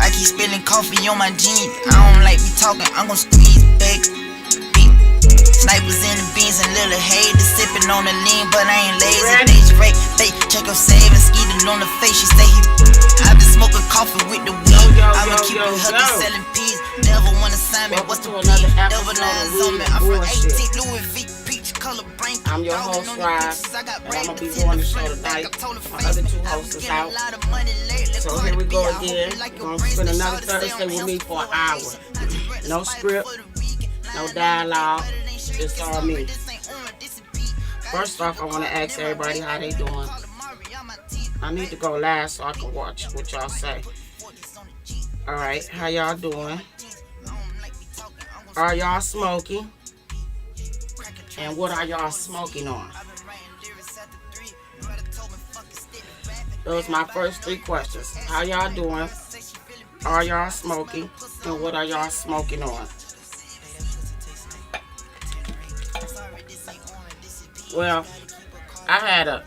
I keep spilling coffee on my jeans. I don't like me talking, I'm gon' squeeze back. Beep. Snipers in the beans and little haters sipping on the lean, but I ain't lazy. Deja rate, fake, check your savings, skeeting on the face. She say I been smoking coffee with the weed. I'ma keep it healthy, selling peas. Never wanna sign me, what's the beef? Never lines on me. I'm from 18 Louis V. I'm your host, Roz, and I'm going to be doing the show tonight. My other two hosts is out. So here we go again. Going to spend another Thursday with me for an hour. No script, no dialogue, just all me. First off, I want to ask everybody how they doing. I need to go live so I can watch what y'all say. Alright, how y'all doing? Are y'all smoking? And what are y'all smoking on? Those are my first three questions. How y'all doing? Are y'all smoking? And what are y'all smoking on? Well, I had a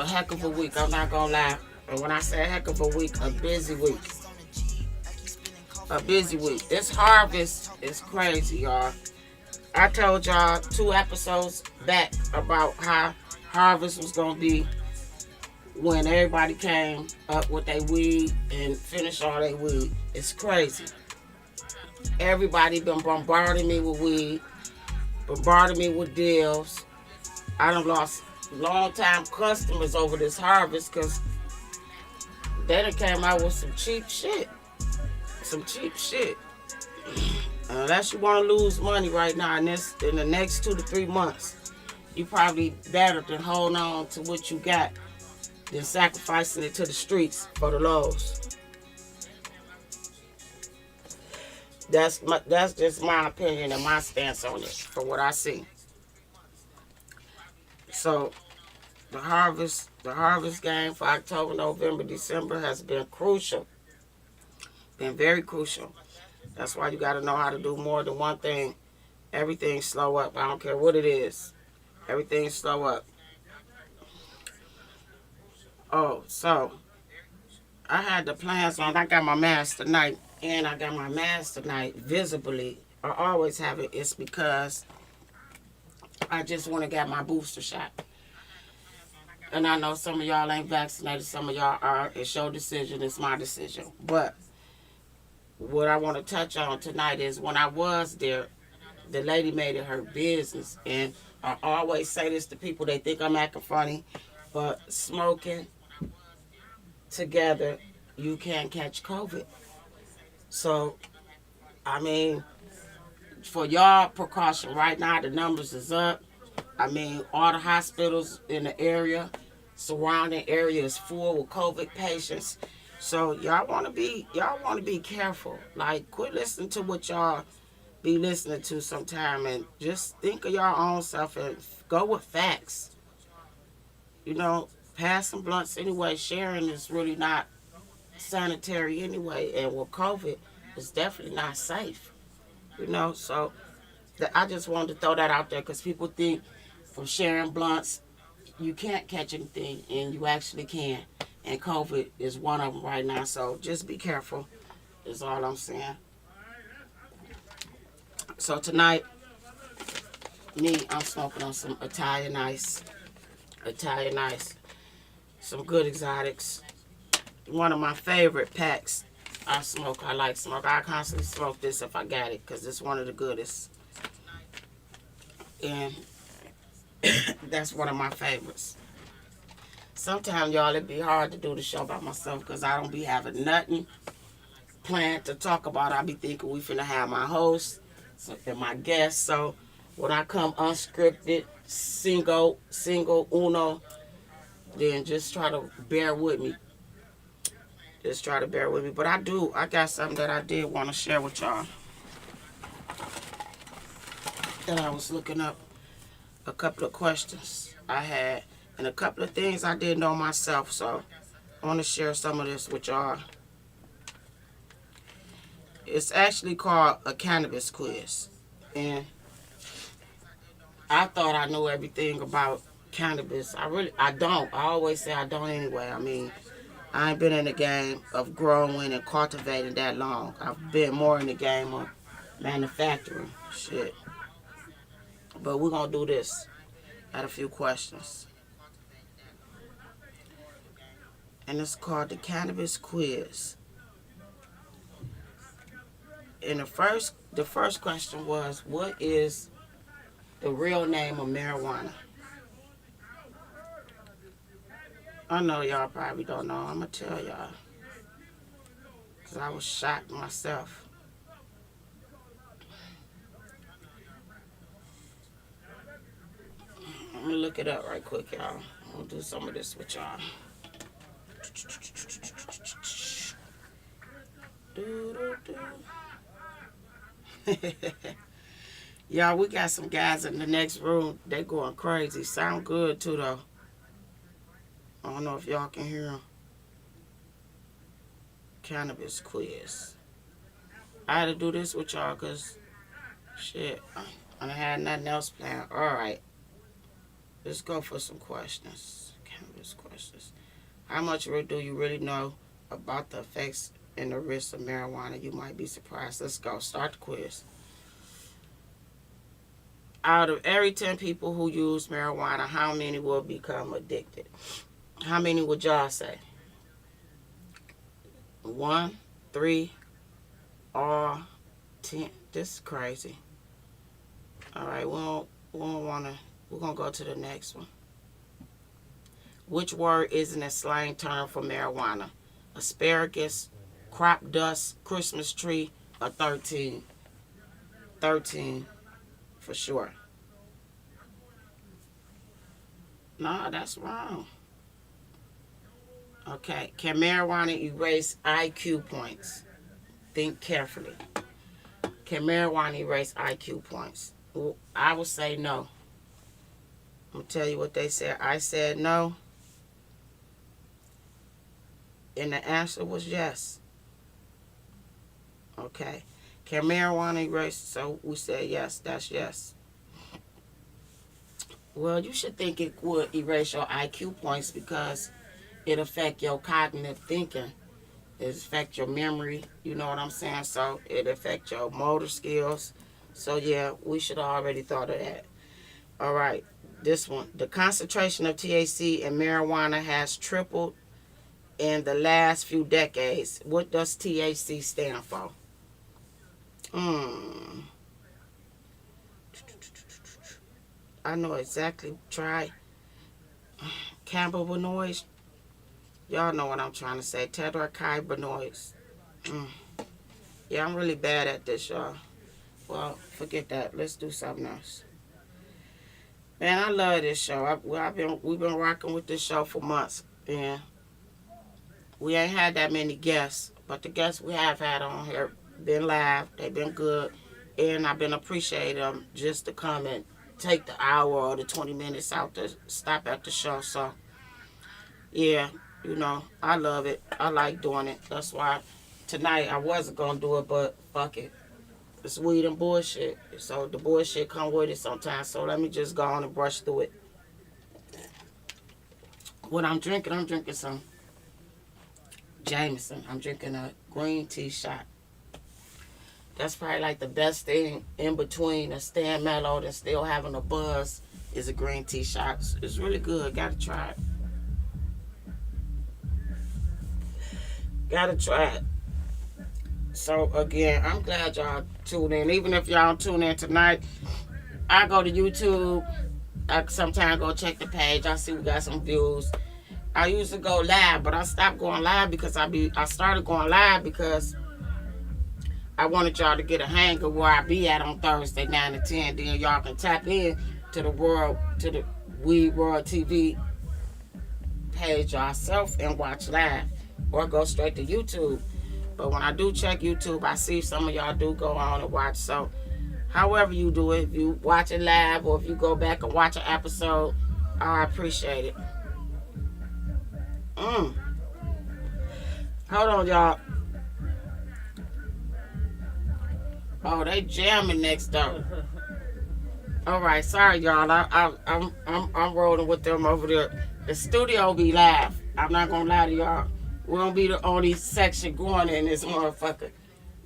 heck of a week. I'm not gonna lie. And when I say a heck of a week, a busy week. A busy week. This harvest is crazy, y'all. I told y'all 2 episodes back about how harvest was going to be when everybody came up with their weed and finished all their weed. It's crazy. Everybody been bombarding me with weed, bombarding me with deals. I done lost long-time customers over this harvest because they done came out with some cheap shit. Some cheap shit. Unless you want to lose money right now in the next 2 to 3 months, you probably better than holding on to what you got than sacrificing it to the streets for the lows. That's just my opinion and my stance on it from what I see. So the harvest game for October, November, December has been crucial. Been very crucial. That's why you got to know how to do more than one thing. Everything slow up. I don't care what it is. Everything slow up. Oh, so I had the plans on. I got my mask tonight. And I got my mask tonight visibly. I always have it. It's because I just want to get my booster shot. And I know some of y'all ain't vaccinated. Some of y'all are. It's your decision. It's my decision. But what I want to touch on tonight is when I was there, the lady made it her business. And I always say this to people, they think I'm acting funny, but smoking together, you can't catch COVID. So, I mean, for y'all precaution, right now the numbers is up. I mean, all the hospitals in the area, surrounding area is full with COVID patients. So y'all want to be careful. Like, quit listening to what y'all be listening to sometime and just think of your own self and go with facts. You know, passing blunts anyway, sharing is really not sanitary anyway, and with COVID, it's definitely not safe. You know, so I just wanted to throw that out there because people think from sharing blunts you can't catch anything, and you actually can. And COVID is one of them right now, so just be careful is all I'm saying. So tonight, I'm smoking on some Italian ice. Some good exotics. One of my favorite packs I like smoke. I constantly smoke this if I got it, because it's one of the goodest. And that's one of my favorites. Sometimes, y'all, it be hard to do the show by myself because I don't be having nothing planned to talk about. I be thinking we finna have my host and my guests. So when I come unscripted, single, uno, then just try to bear with me. But I got something that I did want to share with y'all. That I was looking up a couple of questions I had. And a couple of things I didn't know myself, so I want to share some of this with y'all. It's actually called a cannabis quiz. And I thought I knew everything about cannabis. I don't. I always say I don't anyway. I mean, I ain't been in the game of growing and cultivating that long. I've been more in the game of manufacturing shit. But we're going to do this. Got a few questions. And it's called the Cannabis Quiz. And the first question was, what is the real name of marijuana? I know y'all probably don't know. I'm going to tell y'all. Because I was shocked myself. I'm going to look it up right quick, y'all. I'm going to do some of this with y'all. Y'all, we got some guys in the next room. They going crazy. Sound good, too, though. I don't know if y'all can hear them. Cannabis quiz. I had to do this with y'all because, shit, I had nothing else planned. All right. Let's go for some questions. Cannabis questions. How much do you really know about the effects and the risks of marijuana? You might be surprised. Let's go. Start the quiz. Out of every 10 people who use marijuana, how many will become addicted? How many would y'all say? 1, 3, or 10? This is crazy. All right, we don't want to. We're going to go to the next one. Which word isn't a slang term for marijuana? Asparagus, crop dust, Christmas tree, or 13? 13, for sure. No, that's wrong. Okay, can marijuana erase IQ points? Think carefully. Can marijuana erase IQ points? I would say no. I'm going to tell you what they said. I said no. And the answer was yes. Okay. Can marijuana erase? So we said yes. That's yes. Well, you should think it would erase your IQ points because it affect your cognitive thinking. It affect your memory. You know what I'm saying? So it affect your motor skills. So yeah, we should have already thought of that. All right. This one. The concentration of THC in marijuana has tripled in the last few decades. What does THC stand for? I know exactly. Try cannabinoids. Y'all know what I'm trying to say. Tetracannabinoids. Yeah, I'm really bad at this, y'all. Well, forget that. Let's do something else. Man, I love this show. We've been rocking with this show for months, and we ain't had that many guests, but the guests we have had on here been live. They've been good, and I've been appreciating them just to come and take the hour or the 20 minutes out to stop at the show. So, yeah, you know, I love it. I like doing it. That's why tonight I wasn't going to do it, but fuck it. It's weed and bullshit. So the bullshit come with it sometimes. So let me just go on and brush through it. What I'm drinking some Jameson. I'm drinking a green tea shot. That's probably like the best thing in between a staying mellow and still having a buzz is a green tea shot. It's really good. Gotta try it. Gotta try it. So again, I'm glad y'all tuned in. Even if y'all don't tune in tonight, I go to YouTube. I sometimes go check the page. I see we got some views. I used to go live, but I stopped going live because I started going live because I wanted y'all to get a hang of where I be at on Thursday 9 to 10. Then y'all can tap in to the WeedTV World TV page yourself and watch live, or go straight to YouTube. But when I do check YouTube, I see some of y'all do go on and watch. So, however you do it, if you watch it live or if you go back and watch an episode, I appreciate it. Hold on, y'all. Oh, they jamming next door. All right, sorry, y'all. I'm rolling with them over there. The studio be live. I'm not gonna lie to y'all. We don't be the only section going in this motherfucker.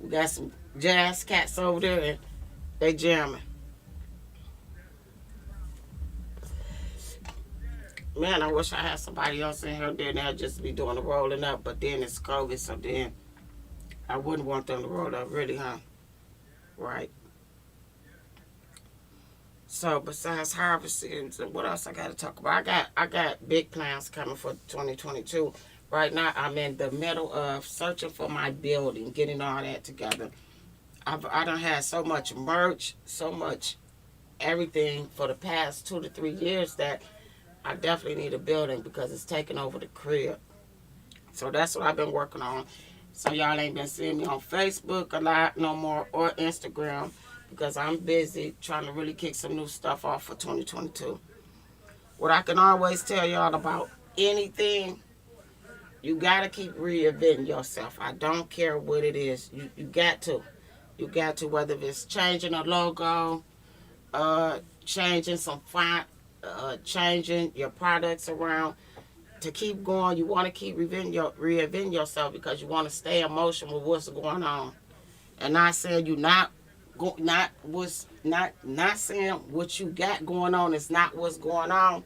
We got some jazz cats over there and they jamming. Man, I wish I had somebody else in here. Then they'll just be doing the rolling up. But then it's COVID, so then I wouldn't want them to roll up, really, huh? Right. So besides harvesting, what else I got to talk about? I got big plans coming for 2022. Right now, I'm in the middle of searching for my building, getting all that together. I done had so much merch, so much everything for the past 2 to 3 years that I definitely need a building because it's taking over the crib. So that's what I've been working on. So y'all ain't been seeing me on Facebook a lot no more or Instagram because I'm busy trying to really kick some new stuff off for 2022. What I can always tell y'all about anything, you got to keep reinventing yourself. I don't care what it is. You got to. You got to, whether it's changing a logo, changing some font, changing your products around. To keep going, you want to keep reinventing yourself because you want to stay emotional with what's going on. And not saying you not saying what you got going on is not what's going on,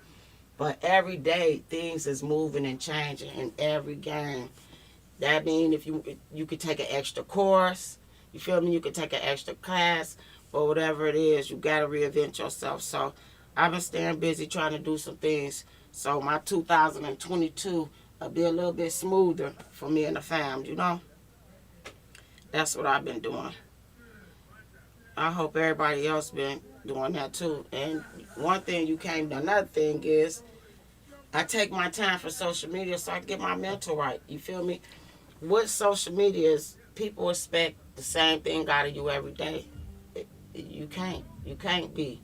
but every day things is moving and changing in every game. That means if you could take an extra course, you feel me? You could take an extra class, or whatever it is, you gotta reinvent yourself. So I've been staying busy trying to do some things. So my 2022 will be a little bit smoother for me and the fam, you know? That's what I've been doing. I hope everybody else been doing that too. And one thing another thing is, I take my time for social media so I can get my mental right. You feel me? What social media is, people expect the same thing out of you every day. You can't be.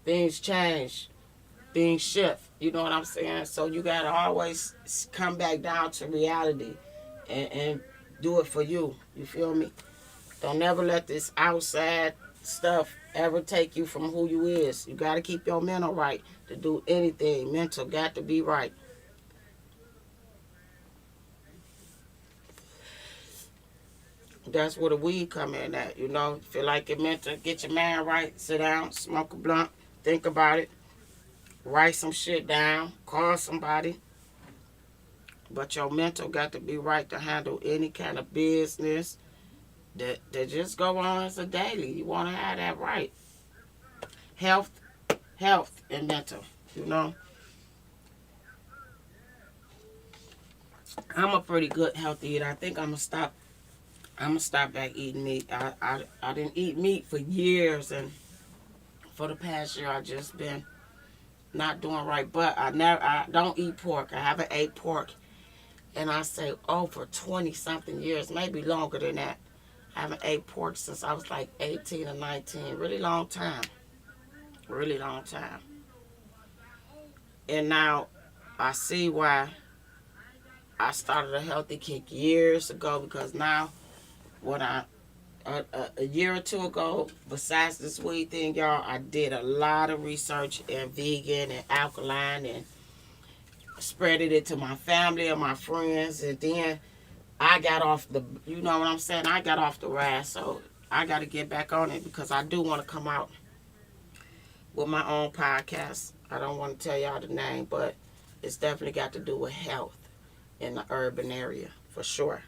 Things change. Things shift. You know what I'm saying? So you got to always come back down to reality and do it for you. You feel me? Don't never let this outside stuff ever take you from who you is. You got to keep your mental right to do anything. Mental got to be right. That's where the weed come in at, you know. Feel like it meant to get your mind right. Sit down, smoke a blunt, think about it. Write some shit down, call somebody. But your mental got to be right to handle any kind of business that just go on as a daily. You want to have that right. Health and mental, you know. I'm a pretty good healthy eater. I think I'm gonna stop back eating meat. I didn't eat meat for years, and for the past year I just been not doing right. But I don't eat pork. I haven't ate pork, and I say over 20 something years, maybe longer than that. I haven't ate pork since I was like 18 or 19. Really long time. Really long time. And now I see why I started a healthy kick years ago, because now what a year or two ago, besides this weed thing, y'all, I did a lot of research in vegan and alkaline and spreaded it to my family and my friends. And then I got off you know what I'm saying? I got off the ride. So I got to get back on it because I do want to come out with my own podcast. I don't want to tell y'all the name, but it's definitely got to do with health in the urban area, for sure.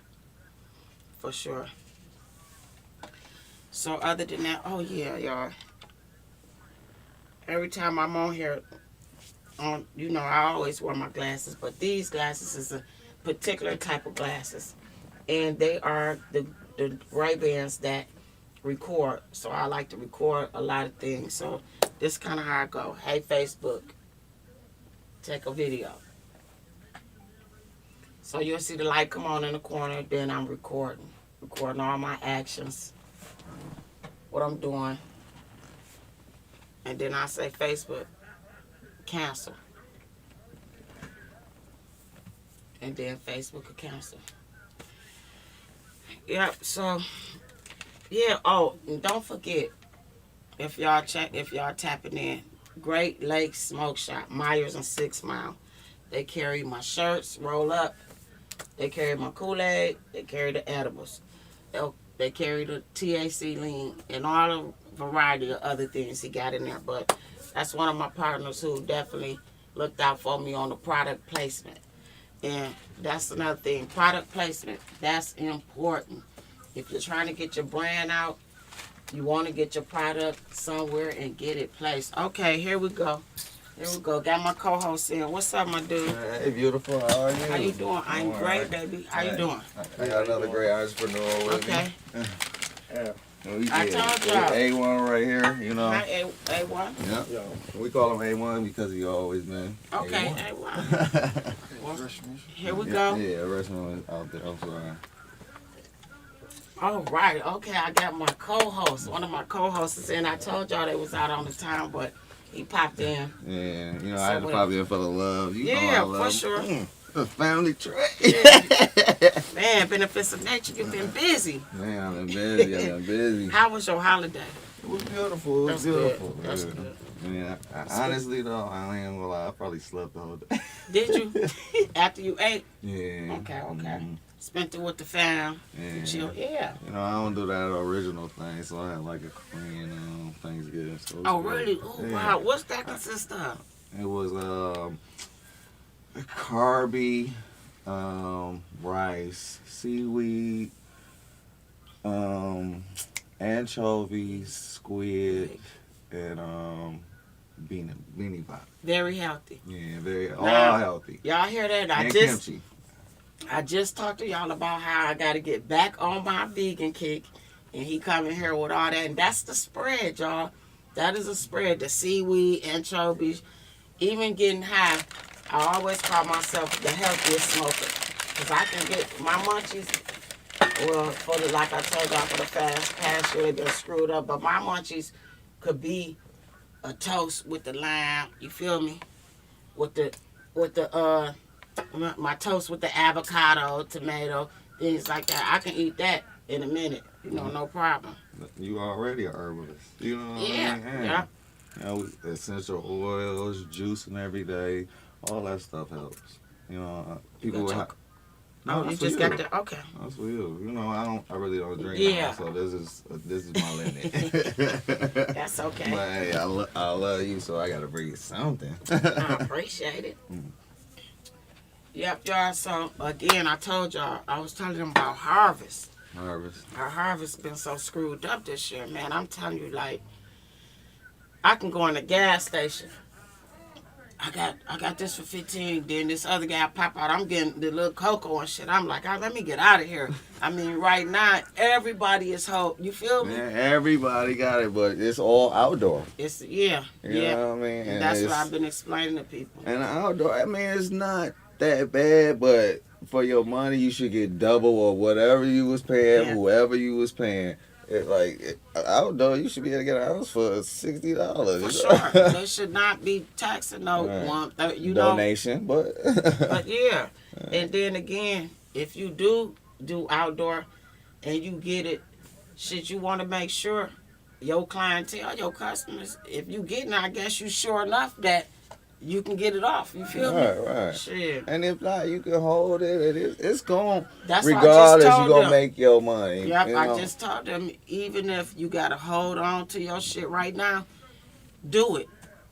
For sure. So other than that, oh yeah, y'all. Every time I'm on here, you know, I always wear my glasses, but these glasses is a particular type of glasses, and they are the Ray-Bans that record. So I like to record a lot of things. So this is kind of how I go. Hey Facebook, take a video. So you'll see the light come on in the corner. Then I'm recording all my actions, what I'm doing, and then I say Facebook, cancel, and then Facebook will cancel. Yep. So yeah. Oh, and don't forget, if y'all tapping in, Great Lakes Smoke Shop, Myers and 6 Mile. They carry my shirts, roll up, They carry my Kool-Aid. They carry the edibles. They carry the THC lean and all the variety of other things he got in there. But that's one of my partners who definitely looked out for me on the product placement. And that's another thing. Product placement, that's important. If you're trying to get your brand out, you want to get your product somewhere and get it placed. Okay, here we go. Here we go. Got my co-host in. What's up, my dude? Hey, beautiful. How are you? How you doing? I'm great, baby. How you doing? I got another great entrepreneur with Okay. me. Yeah. I told y'all. A1 right here, you know. Hi, A1. Yeah. We call him A1 because he always been Okay, A1. A1. Well, here we go. Yeah, restaurant out there. I'm sorry. All right. Okay, I got my co-host. One of my co-hosts is in. I told y'all they was out on the town, but he popped in. Yeah, you know, I had to pop in for the love. You know I love for sure. The family tree. Yeah. Man, benefits of nature. You've been busy. Man, I've been busy. How was your holiday? It was beautiful. It was beautiful. Good. That's good. I mean, honestly though, I ain't gonna lie. I probably slept the whole day. Did you? After you ate? Yeah. Okay. Spent it with the fam. Yeah. Chill. Yeah. You know, I don't do that original thing, so I had like a Korean Thanksgiving. So Oh, really? Oh, yeah. wow. What's that consist of? It was carby, rice, seaweed, anchovies, squid, and beanie pot. Very healthy. Yeah, all Now, healthy. Y'all hear that? And kimchi. I just talked to y'all about how I got to get back on my vegan kick, and he coming here with all that, and that's the spread, y'all. That is a spread. The seaweed, anchovies, even getting high. I always call myself the healthiest smoker, because I can get my munchies. Well, like I told y'all, for the past year, they've been screwed up, but my munchies could be a toast with the lime. You feel me? My toast with the avocado, tomato, things like that. I can eat that in a minute. You know, no problem. You already a herbalist. You know what I mean? Yeah. You know, essential oils, juicing every day, all that stuff helps. You know, people will have. No, you just got that. Okay. That's for you. You know, I really don't drink. Yeah. Now, so this is my limit. That's okay. But hey, I love you, so I gotta bring you something. I appreciate it. Yep, y'all. So again, I told y'all, I was telling them about harvest. Our harvest been so screwed up this year, man. I'm telling you, like, I can go in the gas station. I got this for 15. Then this other guy pop out. I'm getting the little cocoa and shit. I'm like, let me get out of here. I mean, right now everybody is hope. You feel me? Yeah, everybody got it, but it's all outdoor. It's You know what I mean? And that's what I've been explaining to people. And outdoor, I mean, it's not that bad, but for your money, you should get double or whatever you was paying, whoever you was paying. Outdoor, you should be able to get a house for $60. For sure, they should not be taxing donation, but but yeah. And then again, if you do outdoor, and you get it, shit, you want to make sure your clientele, your customers, if you getting, I guess you sure enough that you can get it off. You feel me? Right. Shit. And if not, you can hold it. It's going. That's regardless, what I just you told gonna them. make your money. Yep, you know? I just told them, even if you gotta hold on to your shit right now, do it.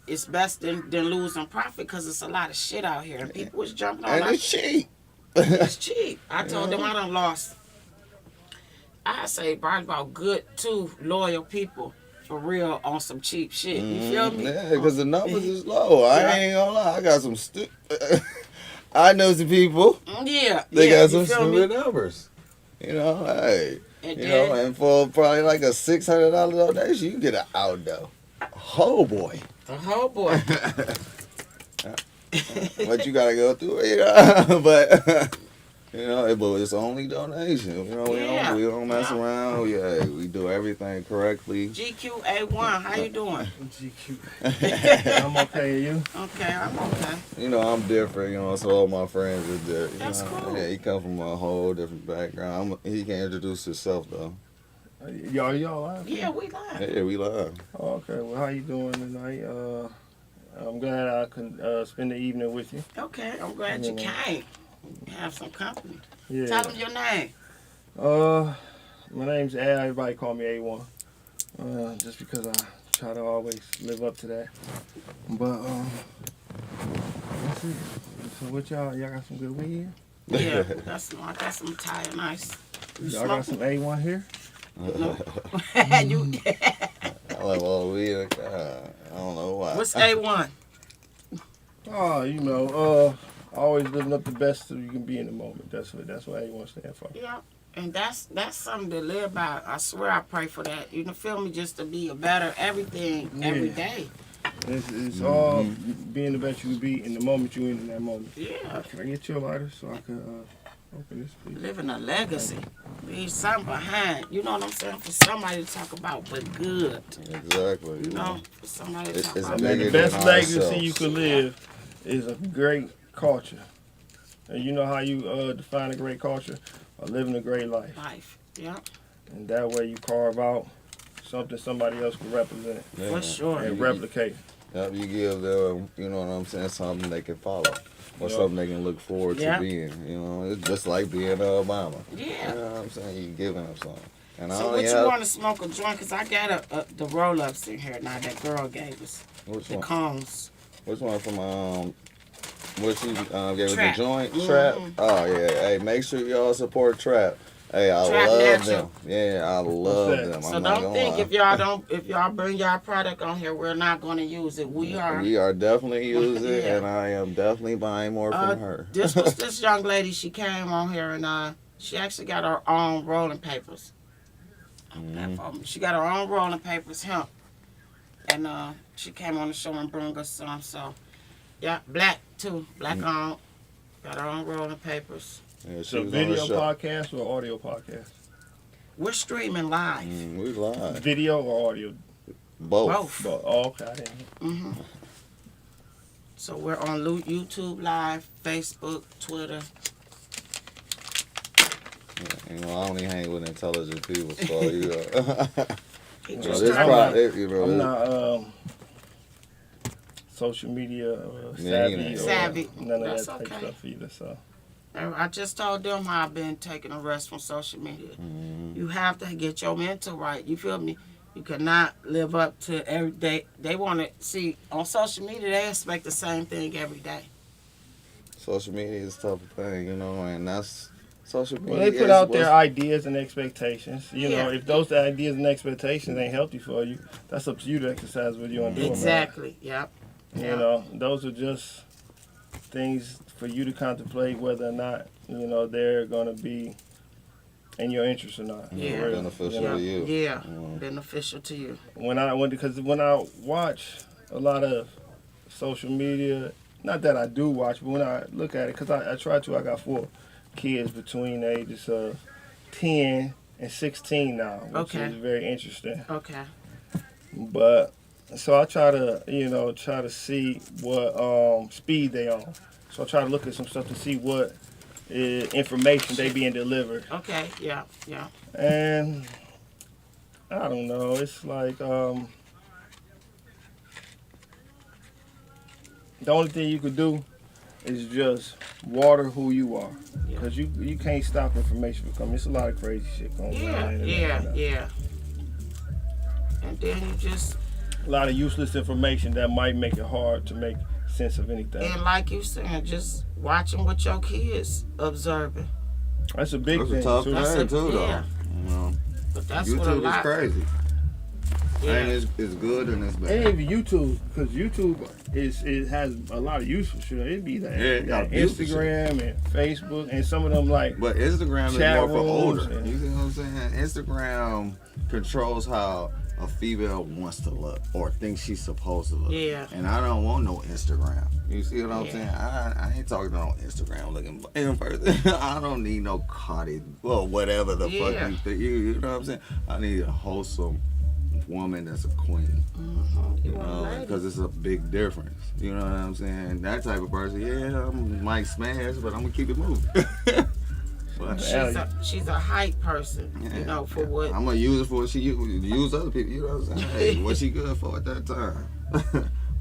It's best than losing profit, because it's a lot of shit out here. And people was jumping on. And it's cheap. It's cheap. I told them I done lost, I say probably about good 2 loyal people. For real, on some cheap shit. You feel me? Yeah, because the numbers is low. I ain't gonna lie. I got some I know some people. Yeah. They got some stupid numbers. You know, hey. And and for probably like a $600 donation, you can get an outdoor. Oh boy. The whole boy. But you gotta go through it, you know. But but it's only donation. You know, we don't mess around. We do everything correctly. GQA1, how you doing? GQ. I'm okay, you? Okay, I'm okay. You know, I'm different, so all my friends are different. That's cool. Yeah, he come from a whole different background. He can introduce himself, though. Y'all live? Yeah, we live. Yeah, we live. Oh, okay, well, how you doing tonight? I'm glad I can spend the evening with you. Okay, I'm glad you came. Have some company. Yeah. Tell them your name. My name's Al. Everybody call me A1. Just because I try to always live up to that. But that's it. So what y'all got some good weed? Yeah, I got some tire nice. Y'all got some A1 here? No. You, I like all the weed. I don't know why. what's A1? Oh, you know, always living up the best that you can be in the moment. That's what A1 stands for. Yeah. And that's something to live by. I swear I pray for that. You know, feel me, just to be a better everything every day. It's all being the best you can be in the moment you're in that moment. Yeah. Can I get you a lighter so I can open this, please? Living a legacy. Leave something behind. You know what I'm saying? For somebody to talk about, but good. Exactly. You know, for somebody to talk It's about. Man, the bigger best than legacy ourselves. you could live is a great culture. And you know how you define a great culture? Or living a great life. Life. Yeah. And that way you carve out something somebody else can represent Yeah. For sure. and replicate. Yep, you give them, you know what I'm saying, something they can follow. Or Yep. something they can look forward Yeah. to being. You know, it's just like being Obama. You Yeah. know what I'm saying? You giving them something. And I So only what you have, want to smoke a joint? Because I got the roll-ups in here now that girl gave us. which The one? cones. Which one from what she gave us the Trap. joint Mhm. Trap? Oh yeah. Hey, make sure y'all support Trap. Hey, I Trap love Natural. them. Yeah, I love that? them. So I'm not don't gonna think lie. if y'all bring y'all product on here, we're not going to use it. We are. We are definitely using it, Yeah. and I am definitely buying more from her. This was this young lady. She came on here and she actually got her own rolling papers. She got her own rolling papers, hemp, and she came on the show and brought us some. So yeah, black too, black on. Got her own rolling papers. Yeah, she So was on the video show. podcast or audio podcast? We're streaming live. We live. Video or audio? Both. But, oh, okay, I didn't. hmm So we're on YouTube Live, Facebook, Twitter. You know, I only hang with intelligent people, so you know. He You know, just this trying product, you know, I'm this- not social media Yeah, savvy, you ain't. or Savvy. none of That's that type okay. stuff either. So I just told them how I've been taking a rest from social media. You have to get your mental right. You feel me? You cannot live up to every day. They want to see on social media. They expect the same thing every day. social media is a tough thing, you know, and that's social media. well, they put is out what's- their ideas and expectations. You know, Yeah. if those ideas and expectations ain't healthy for you, that's up to you to exercise what you want to do. about it. Exactly. Yep. You Yeah. know, those are just things for you to contemplate whether or not, you know, they're going to be in your interest or not. Yeah. For real. Beneficial You know? to you. Yeah. Mm. Beneficial to you. Because when I watch a lot of social media, not that I do watch, but when I look at it, because I try to, I got 4 kids between the ages of 10 and 16 now, which Okay. is very interesting. Okay. But so I try to see what speed they on. So I try to look at some stuff to see what information they being delivered. Okay. Yeah. Yeah. And I don't know. It's like the only thing you could do is just water who you are, because you can't stop information from coming. It's a lot of crazy shit going on. Yeah. on the Yeah. internet right now. Yeah. And then you just A lot of useless information that might make it hard to make sense of anything. and like you said, just watching what your kids observing. That's a big That's thing a tough too. That's thing a- too, though. yeah. You know, But that's what a YouTube is lot. crazy. Yeah. And it's good and it's It bad. ain't even YouTube, because YouTube it has a lot of useful shit. It'd be that, Yeah, it got that beautiful Instagram and Facebook and some of them like But Instagram is Chat more for rooms older. and- You see what I'm saying? Instagram controls how a female wants to look or thinks she's supposed to look. Yeah. And I don't want no Instagram. You see what I'm Yeah. saying? I ain't talking on Instagram looking in person. I don't need no Cardi, well, whatever the Yeah. fuck you think. You know what I'm saying? I need a wholesome woman that's a queen. You You want a know, lady. because it's a big difference. You know what I'm saying? That type of person, yeah, I might smash, but I'm gonna keep it moving. But She's a hype person, you know, for what. I'm gonna use it for what she use other people. You know what I'm saying? Hey, what she good for at that time?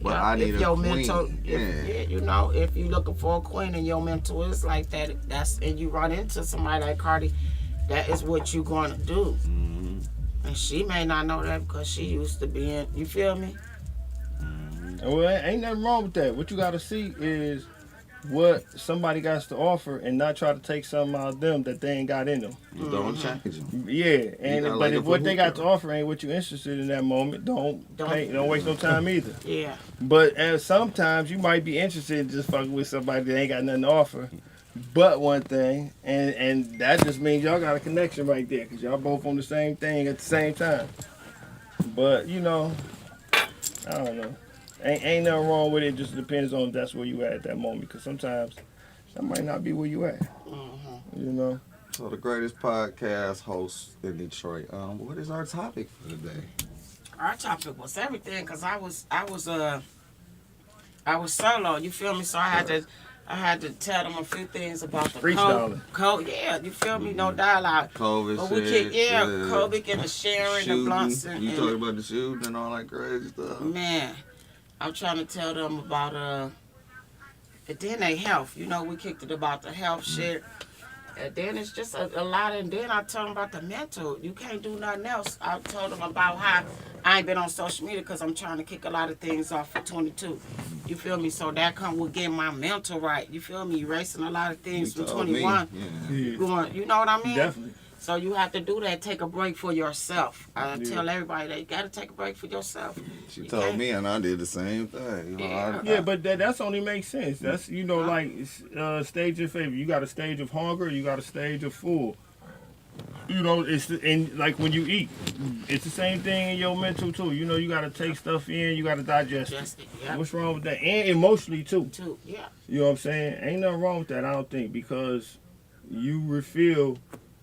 But I need if a your queen. mental, Yeah. you know, if you looking for a queen and your mental is like that, and you run into somebody like Cardi, that is what you gonna do. Mm-hmm. And she may not know that because she used to be in. You feel me? Well, ain't nothing wrong with that. What you got to see is what somebody got to offer, and not try to take something out of them that they ain't got in them. You don't change them. Yeah, and gotta but like if it for what who they got they to offer ain't what you interested in that moment, don't waste no time either. Yeah. But sometimes you might be interested in just fucking with somebody that ain't got nothing to offer, but one thing, and that just means y'all got a connection right there, cause y'all both on the same thing at the same time. But you know, I don't know. Ain't nothing wrong with it. Just depends on if that's where you at that moment. Because sometimes that might not be where you at. You know. So the greatest podcast host in Detroit. What is our topic for today? Our topic was everything because I was solo. You feel me? So I had to tell them a few things about the Freestyling. code. Yeah, you feel me? No dialogue. COVID But shit. we kick, COVID and the sharing, the blunts, and You talking about the shooting and all that crazy stuff. man, I'm trying to tell them about and then they health. You know, we kicked it about the health shit. And then it's just a lot. And then I told them about the mental. You can't do nothing else. I told them about how I ain't been on social media because I'm trying to kick a lot of things off for 22. You feel me? So that come with getting my mental right. You feel me? Erasing a lot of things from 21. Yeah. Going, you know what I mean? Definitely. So you have to do that. Take a break for yourself. I tell everybody that you got to take a break for yourself. She told me, and I did the same thing. You know, Yeah. But that's only makes sense. That's like stage your favorite. You got a stage of hunger. You got a stage of full. You know, it's and like when you eat, it's the same thing in your mental too. You know, you got to take stuff in. You got to digest it. Yeah. What's wrong with that? And emotionally too. Yeah. You know what I'm saying? Ain't nothing wrong with that, I don't think, because you refill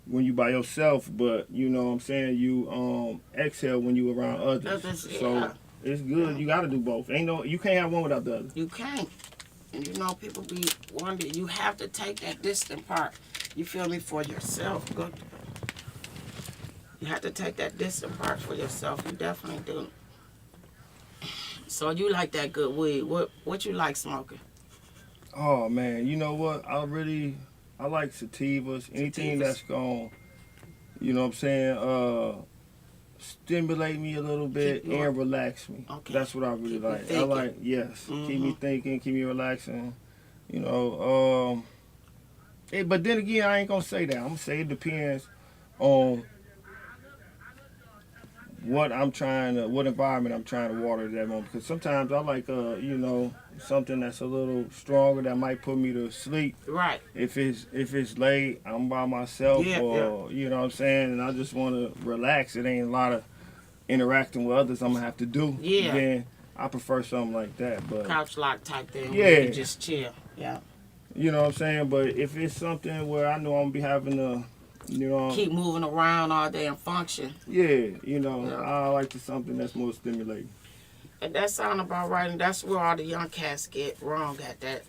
when you by yourself, but you know what I'm saying, you exhale when you around others. So it's good. You got to do both. You can't have one without the other. You can't. And you know, people be wondering, you have to take that distant part. You feel me? For yourself. Good. You have to take that distant part for yourself. You definitely do. So you like that good weed. What you like smoking? Oh man, you know what? I like sativas. Anything that's going, you know what I'm saying, stimulate me a little bit and relax me. Okay. That's what I really Keep me like. I thinking. like, yes, keep me thinking, keep me relaxing. You know, but then again, I ain't gonna say that. I'm gonna say it depends on what environment I'm trying to water at that moment. Because sometimes I like, you know, something that's a little stronger that might put me to sleep. Right. If it's late, I'm by myself, you know what I'm saying, and I just want to relax. It ain't a lot of interacting with others I'm gonna have to do. Yeah. Then I prefer something like that. But Couch lock type thing. Yeah. Where you just chill. Yeah. you know what I'm saying. But if it's something where I know I'm gonna be having to, you know, Keep moving around all day and function. yeah, you know, Yeah. I like something that's more stimulating. And that sound about right, and that's where all the young cats get wrong at that.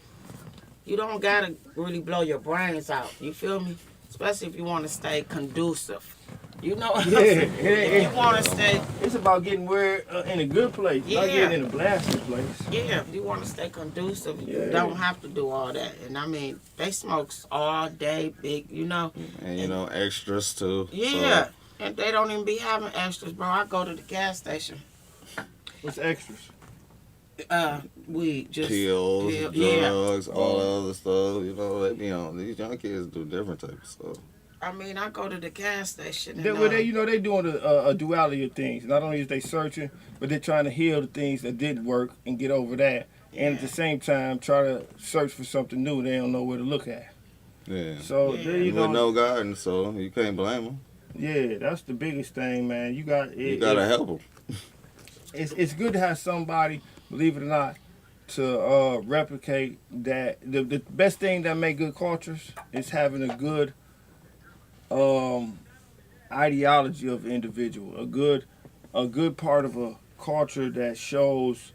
You don't gotta really blow your brains out. You feel me? Especially if you want to stay conducive. You know what I'm saying? If you want to stay, It's about getting where in a good place, not Yeah. getting in a blasted place. yeah, if you want to stay conducive, you Yeah. don't have to do all that. And I mean, they smokes all day, big, you know. And you know, extras too. Yeah, and they don't even be having extras, bro. I go to the gas station. What's extras? We just Pills, yeah. drugs, all the other stuff. You know, they be on. These young kids do different type of stuff. I mean, I go to the gas station. And, They doing a duality of things. Not only is they searching, but they're trying to heal the things that didn't work and get over that. And at the same time, try to search for something new they don't know where to look at. Yeah. So Yeah. there you With go. no guidance, so you can't blame them. Yeah, that's the biggest thing, man. You gotta help them. It's good to have somebody, believe it or not, to replicate that. The best thing that make good cultures is having a good ideology of the individual, a good part of a culture that shows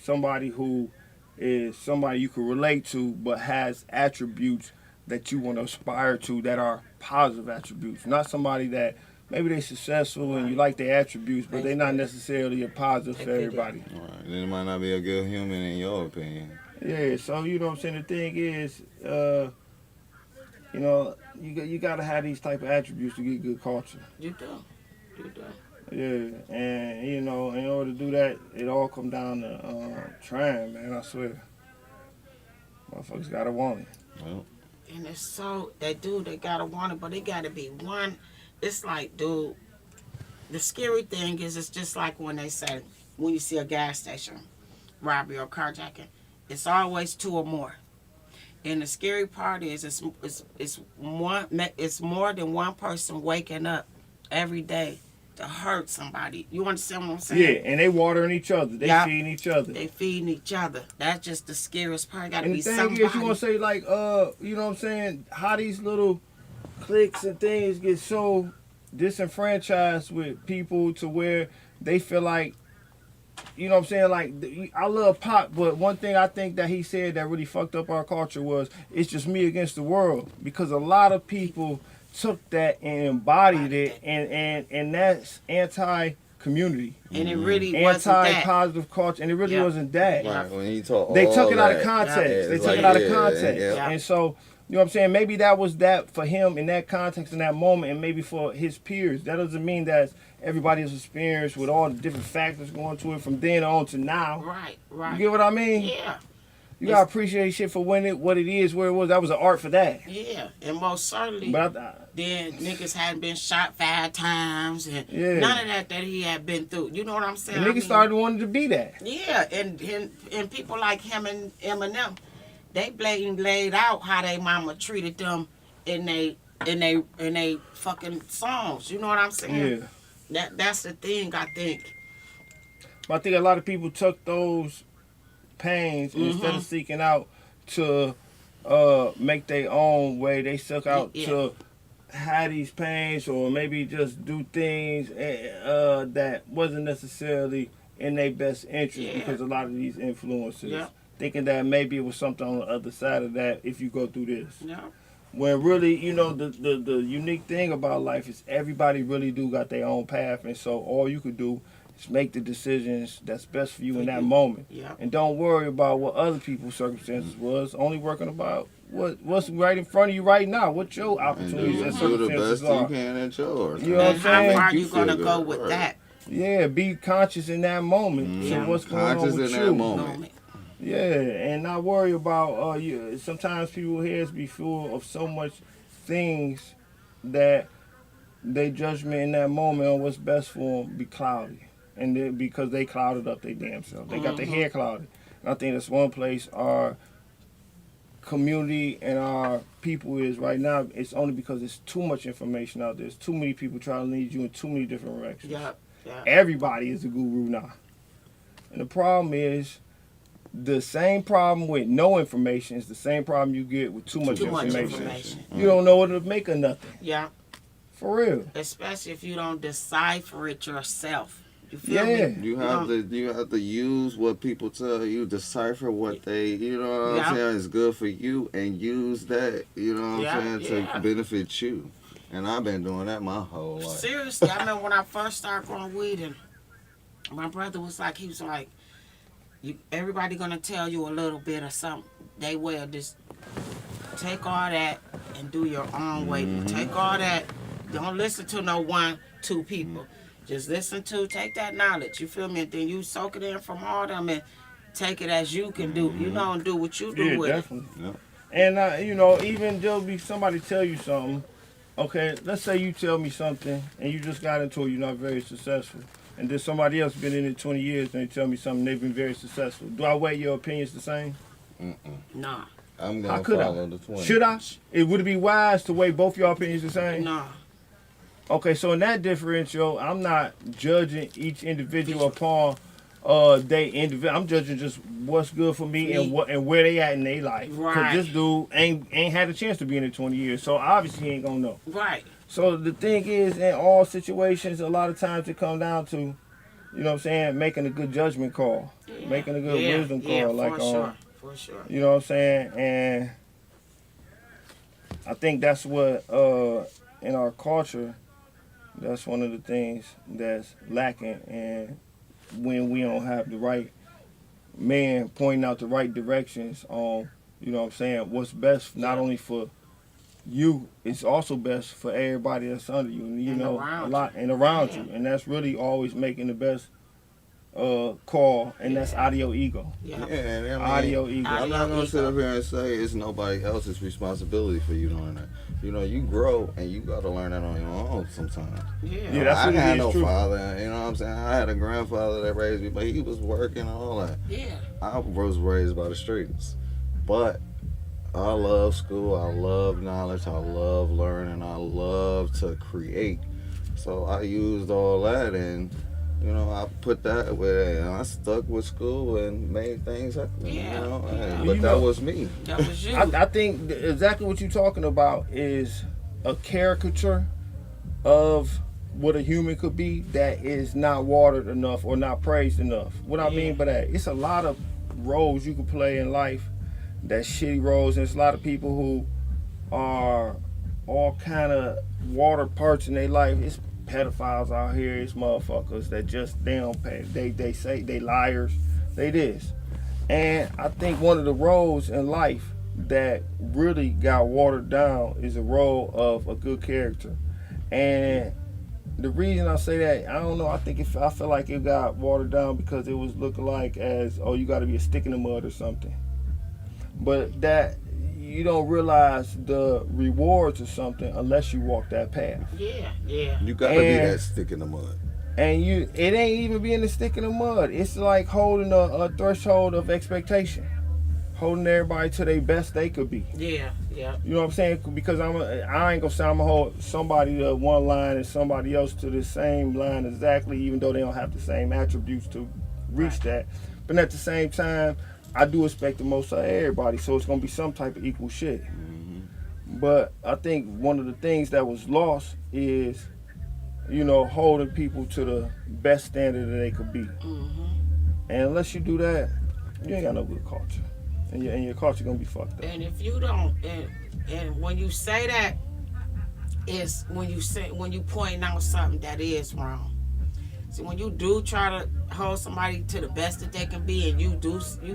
somebody who is somebody you can relate to, but has attributes that you want to aspire to that are positive attributes, not somebody that maybe they successful and you like their attributes, but they're not necessarily a positive for everybody. Right. Then it might not be a good human in your opinion. Yeah, so you know what I'm saying. The thing is, you know, you gotta have these type of attributes to get good culture. You do. You do. Yeah, and you know, in order to do that, it all come down to trying, man. I swear, motherfuckers gotta want it. Well, And it's so, they gotta want it, but it gotta be one. It's like, dude, the scary thing is, it's just like when they say, when you see a gas station robbery or carjacking, it's always 2 or more. And the scary part is, it's more than one person waking up every day to hurt somebody. You understand what I'm saying? Yeah, and they watering each other. They feeding each other. They feeding each other. That's just the scariest part. Gotta And be the thing somebody. is, you want to say like, you know what I'm saying? How these little cliques and things get so disenfranchised with people to where they feel like, you know what I'm saying? Like, I love Pop, but one thing I think that he said that really fucked up our culture was, it's just me against the world. Because a lot of people took that and embodied it, and that's anti-community. And it really wasn't that. Anti-positive culture, and it really wasn't that. right. When he talk, They took all it out of that, context. yeah, They it's took like, it out of yeah, context. yeah. And so, you know what I'm saying? Maybe that was that for him in that context, in that moment, and maybe for his peers. That doesn't mean that everybody's experienced with all the different factors going to it from then on to now. Right, You right. get what I mean? Yeah, You gotta appreciate shit for what it is, where it was. That was an art for that. yeah. And most certainly, But then niggas hadn't been shot 5 times and Yeah. none of that he had been through. You know what I'm saying? the niggas started wanting to be that. Yeah, and people like him and Eminem, they blatantly laid out how they mama treated them in they fucking songs. You know what I'm saying? Yeah. That's the thing, I think. But I think a lot of people took those pains and instead of seeking out to make their own way, they took out to have these pains or maybe just do things that wasn't necessarily in their best interest because a lot of these influences thinking that maybe it was something on the other side of that if you go through this. Yeah. When really, you know, the unique thing about life is everybody really do got their own path, and so all you could do is make the decisions that's best for you in that moment. Yeah. And don't worry about what other people's circumstances was. Only working about what's right in front of you right now. What your opportunities and do the circumstances best are. you can at yours. You know what I'm And saying? how far Make you gonna feel go good, with right. that? Yeah, be conscious in that moment. So what's going Conscious on with in you? that moment. Yeah, and not worry about sometimes people's heads be full of so much things that their judgment in that moment on what's best for them be cloudy, and because they clouded up their damn self, they got their head clouded. And I think that's one place our community and our people is right now. It's only because there's too much information out there. There's too many people trying to lead you in too many different directions. Yeah. Everybody is a guru now, and the problem is. The same problem with no information is the same problem you get with too much information. You don't know what to make of nothing. Yeah. For real. Especially if you don't decipher it yourself. You feel Yeah. me? You have to use what people tell you, decipher what they, you know what I'm saying, is good for you, and use that, you know what I'm saying, to benefit you. And I've been doing that my whole life. Seriously, I remember when I first started growing weed, and my brother was like, everybody gonna tell you a little bit of something. They will just take all that and do your own way. Take all that. Don't listen to no 1, 2 people. Just take that knowledge. You feel me? And then you soak it in from all them and take it as you can do. You know, and do what you do with Definitely. Yep. And you know, even there'll be somebody tell you something. Okay, let's say you tell me something and you just got into it. You're not very successful. And then somebody else been in it 20 years and they tell me something, they've been very successful. Do I weigh your opinions the same? Nah. I'm How going to could follow I? the 20. Should I? Would it be wise to weigh both your opinions the same? Nah. Okay, so in that differential, I'm not judging each individual upon I'm judging just what's good for me and where they at in their life. Right. Cause this dude ain't had a chance to be in it 20 years, so obviously he ain't gonna know. Right. So the thing is, in all situations, a lot of times it comes down to, you know what I'm saying, making a good judgment call, making a good wisdom call, for sure. You know what I'm saying, and I think that's what in our culture That's one of the things that's lacking, and when we don't have the right man pointing out the right directions on, you know what I'm saying, what's best not only for you, it's also best for everybody that's under you, and you And know, around a lot you. and around Yeah. you, and that's really always making the best call, and that's Yeah. audio ego. Yeah. Yeah, and I mean, Audio ego. I'm not Audio gonna sit up ego. here and say it's nobody else's responsibility for you to learn that. You know, you grow and you gotta learn that on your own sometimes. Yeah. Yeah, that's I what it had is, no true. father, you know what I'm saying? I had a grandfather that raised me, but he was working and all that. Yeah. I was raised by the streets. But I love school, I love knowledge, I love learning, I love to create. So I used all that, and you know, I put that with it, and I stuck with school and made things happen. Yeah. You know, Yeah. but You that know- was me. That was you. I think exactly what you're talking about is a caricature of what a human could be that is not watered enough or not praised enough. What I mean by that, it's a lot of roles you can play in life that's shitty roles, and there's a lot of people who are all kind of water parts in their life. It's pedophiles out here, it's motherfuckers that just they don't pay. They say they liars, they this. And I think one of the roles in life that really got watered down is the role of a good character. And the reason I say that, I don't know, I feel like it got watered down because it was looking like as, oh, you got to be a stick in the mud or something. But that you don't realize the rewards of something unless you walk that path. Yeah. Yeah. You gotta be And- that stick in the mud. And it ain't even being a stick in the mud. It's like holding a threshold of expectation, holding everybody to their best they could be. Yeah. Yeah. You know what I'm saying? Because I ain't gonna say I'm gonna hold somebody to one line and somebody else to the same line exactly, even though they don't have the same attributes to reach Right. that. But at the same time, I do expect the most of everybody, so it's gonna be some type of equal shit. But I think one of the things that was lost is, you know, holding people to the best standard that they could be. Mm-hmm. And unless you do that, you ain't got no good culture, and your culture gonna be fucked up. And if you don't, and when you say that, it's when you point out something that is wrong. See, when you do try to hold somebody to the best that they can be, and you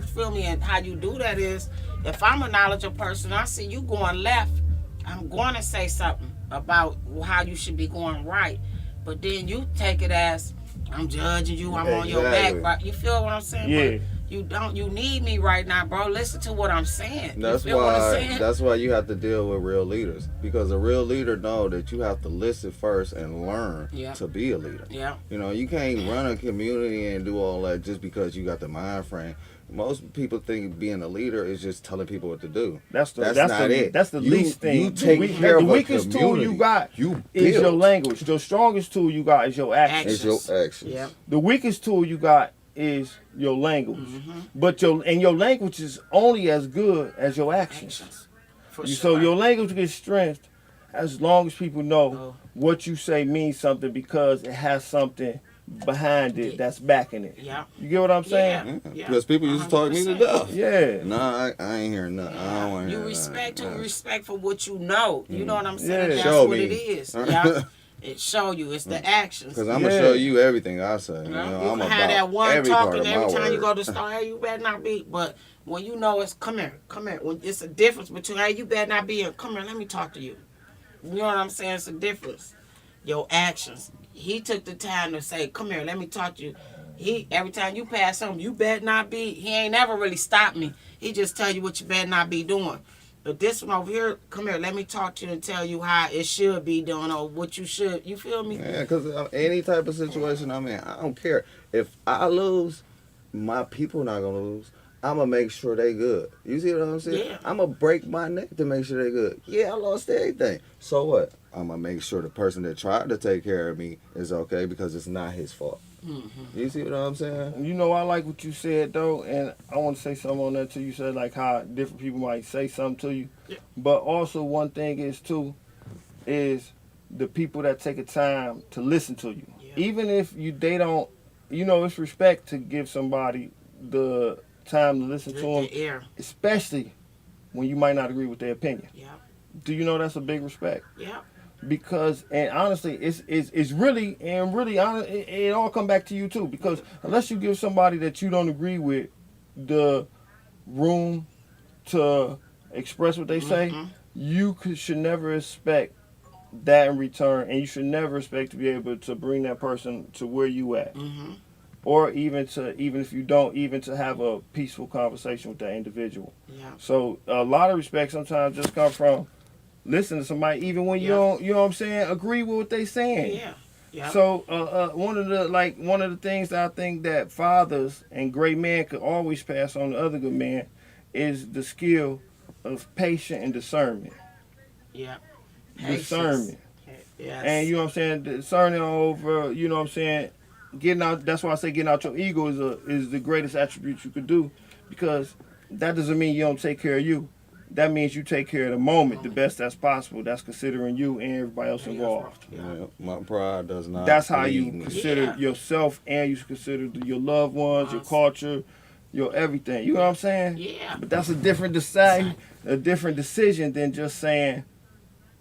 feel me, and how you do that is, if I'm a knowledgeable person, I see you going left, I'm going to say something about how you should be going right. But then you take it as, I'm judging you, I'm on your back, Exactly. right? You feel what I'm saying? Yeah. But you need me right now, bro. Listen to what I'm saying. That's you feel what I'm why. saying? That's why you have to deal with real leaders, because a real leader know that you have to listen first and learn Yeah. to be a leader. Yeah. You know, you can't run a community and do all that just because you got the mind frame. Most people think being a leader is just telling people what to do. That's not the it. That's the You- least thing. you take care the of a weakest tool you community. got You is your build. language. The strongest tool you got is your actions. It's your actions. Yeah. The weakest tool you got is your language. Mm-hmm. But your language is only as good as your actions. Actions. For So sure. your language gets strength as long as people know Oh. what you say means something because it has something behind it that's backing it. Yeah. You get what I'm saying? Yeah. Yeah. Because people used to talk me to 100%. death. Yeah. Nah, I ain't hearing nothing. I don't want to You hear respect nothing. who respect for what you know. You know what I'm saying? Yeah. That's Show what me. it is. Yeah. It show you. It's the actions. Because I'm Yeah. going to show you everything I say. You Yeah, know, you I'm can about have that one every part talking of every my time you go word. to the store. Hey, you better not be. But when you know it's come here. When it's a difference between hey, you better not be and come here. Let me talk to you. You know what I'm saying? It's a difference. Your actions. He took the time to say, "Come here, let me talk to you." Every time you pass him, you better not be. He ain't never really stopped me. He just tell you what you better not be doing. But this one over here, come here, let me talk to you and tell you how it should be done or what you should. You feel me? Yeah, because any type of situation I'm in, I don't care. If I lose, my people not going to lose. I'm going to make sure they good. You see what I'm saying? Yeah. I'm going to break my neck to make sure they good. Yeah, I lost everything. So what? I'm going to make sure the person that tried to take care of me is okay because it's not his fault. Mm-hmm. You see what I'm saying? You know, I like what you said though, and I want to say something on that too. You said like how different people might say something to you, Yeah. but also one thing is too, is the people that take a time to listen to you, Yeah. even if they don't. You know, it's respect to give somebody the time to listen to them, The air. especially when you might not agree with their opinion. Yeah. Do you know that's a big respect? Yeah. because, and honestly, it's really, and really honest, it all come back to you too, because unless you give somebody that you don't agree with the room to express what they say, should never expect that in return, and you should never expect to be able to bring that person to where you at, or even if you don't, even to have a peaceful conversation with that individual. Yeah. So a lot of respect sometimes just come from listening to somebody, even when you don't, you know what I'm saying, agree with what they saying. Yeah. Yeah. So one of the things that I think that fathers and great men could always pass on to other good men is the skill of patience and discernment. Yeah. Discernment. Yes. And you know what I'm saying, discerning over, you know what I'm saying, getting out. That's why I say getting out your ego is the greatest attribute you could do, because that doesn't mean you don't take care of you. That means you take care of the moment the best that's possible. That's considering you and everybody else involved. Yeah, my pride does not. That's how lead you me. consider yourself, and you consider your loved ones, your culture, your everything. You know what I'm saying? Yeah. But that's a different decision than just saying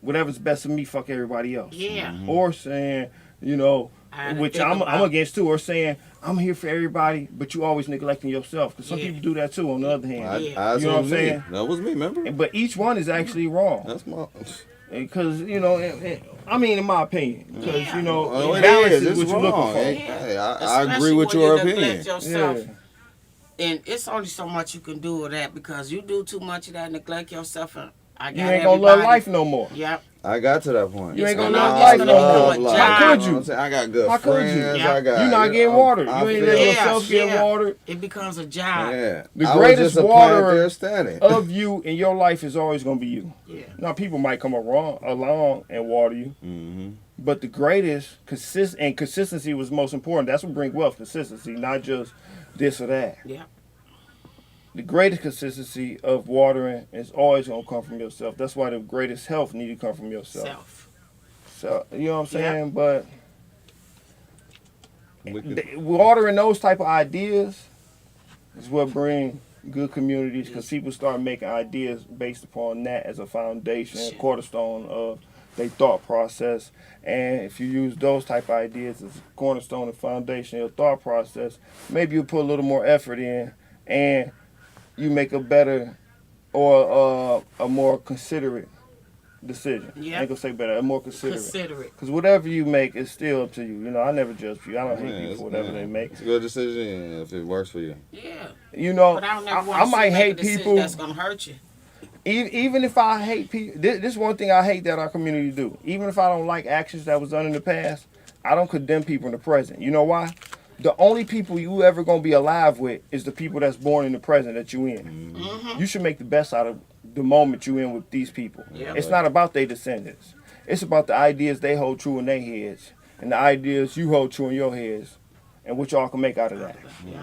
whatever's best for me, fuck everybody else. Yeah. Or saying, you know, which I'm against too, or saying I'm here for everybody, but you always neglecting yourself. Because some people do that too. On the other hand, you know what I'm saying? That was me, remember? But each one is actually wrong. That's my. Because, you know, I mean, in my opinion, because, you know, Oh, balance it is is. what It's you're looking wrong. for. Hey, I Especially agree with when your you neglect opinion. yourself. Yeah. And it's only so much you can do with that, because you do too much of that, neglect yourself, and I got You ain't gonna love life no more. Yep. I got to that point. You ain't gonna gonna- love it's life gonna no become more. a How job. could you? I got good How could you? friends. Yeah. I got. You're not getting watered. You ain't letting yourself get yeah. watered. It becomes a job. Yeah. The I was greatest just a plant waterer there standing. of you in your life is always gonna be you. Yeah. Now people might come along and water you, but the greatest consistency was most important. That's what brings wealth, consistency, not just this or that. Yeah. The greatest consistency of watering is always gonna come from yourself. That's why the greatest health need to come from yourself. Self. So you know what I'm saying? Yeah. But We can- watering those type of ideas is what bring good communities, because people start making ideas based upon that as a foundation, a cornerstone of their thought process. And if you use those type of ideas as a cornerstone and foundation of your thought process, maybe you put a little more effort in, and you make a better or a more considerate decision. Yeah. I ain't gonna say better, a more considerate. Consider it. Because whatever you make is still up to you. You know, I never judge you. I don't hate Yeah, people it's- for whatever yeah. they make. It's a good decision if it works for you. Yeah. You know, But I don't ever I want to might make a hate decision people. that's gonna hurt you. Even if I hate people, this is one thing I hate that our community do. Even if I don't like actions that was done in the past, I don't condemn people in the present. You know why? The only people you ever gonna be alive with is the people that's born in the present that you in. You should make the best out of the moment you in with these people. Yeah. It's not about their descendants. It's about the ideas they hold true in their heads and the ideas you hold true in your heads, and what y'all can make out of that. Yeah.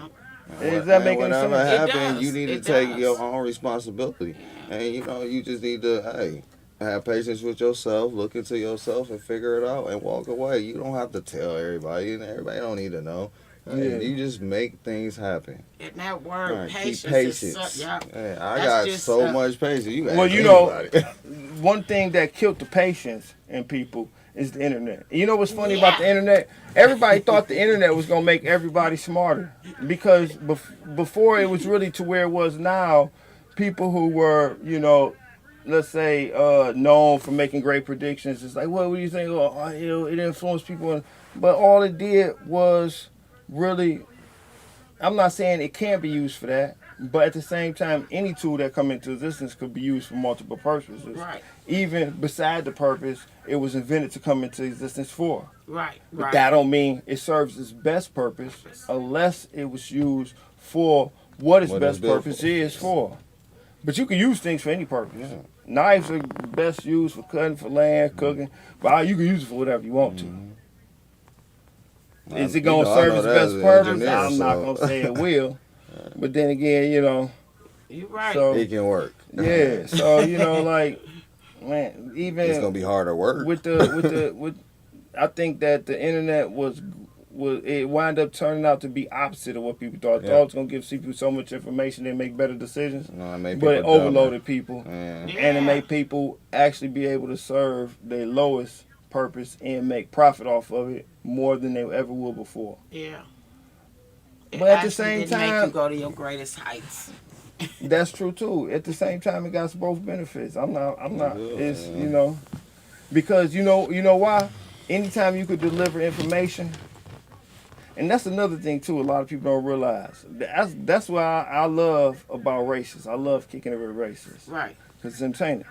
Does that make any Whatever sense? It happens, does. you need to It take does. your own responsibility. And you know, you just need to, have patience with yourself, look into yourself and figure it out and walk away. You don't have to tell everybody, and everybody don't need to know. Yeah. You just make things happen. And that word Right, patience, keep patience. is so, yeah. Yeah, I That's got just, so much patience. You Well, ask you know, anybody. one thing that killed the patience in people is the internet. You know what's funny about the internet? Everybody thought the internet was gonna make everybody smarter, because before it was really to where it was now. People who were, you know, let's say known for making great predictions, it's like, what do you think? Oh, you know, it influenced people, but all it did was really. I'm not saying it can't be used for that, but at the same time, any tool that come into existence could be used for multiple purposes. Right. Even beside the purpose it was invented to come into existence for. Right. But Right. that don't mean it serves its best purpose unless it was used for what its What best it's built purpose for. is for. But you can use things for any purpose. Yeah. Knives are best used for cutting, for laying, cooking, but you can use it for whatever you want to. Is it You gonna know, I serve know its that best as an purpose? engineer, I'm not so- gonna say it will. But then again, you know, You're right. so It can work. yeah. So you know, like, man, It's gonna even be harder work. with I think that the internet was it wound up turning out to be opposite of what people thought. Yeah. Thought it was gonna give people so much information they make better decisions, No, it made but it people dumber. overloaded people, Yeah. Yeah. and it made people actually be able to serve their lowest purpose and make profit off of it more than they ever will before. Yeah. But at the same Make time, you go to your greatest heights. that's true too. At the same time, it got both benefits. I'm not. Yeah, It's man. because you know why? Anytime you could deliver information, and that's another thing too. A lot of people don't realize. That's what I love about races. I love kicking it with races. Right. Because it's entertaining.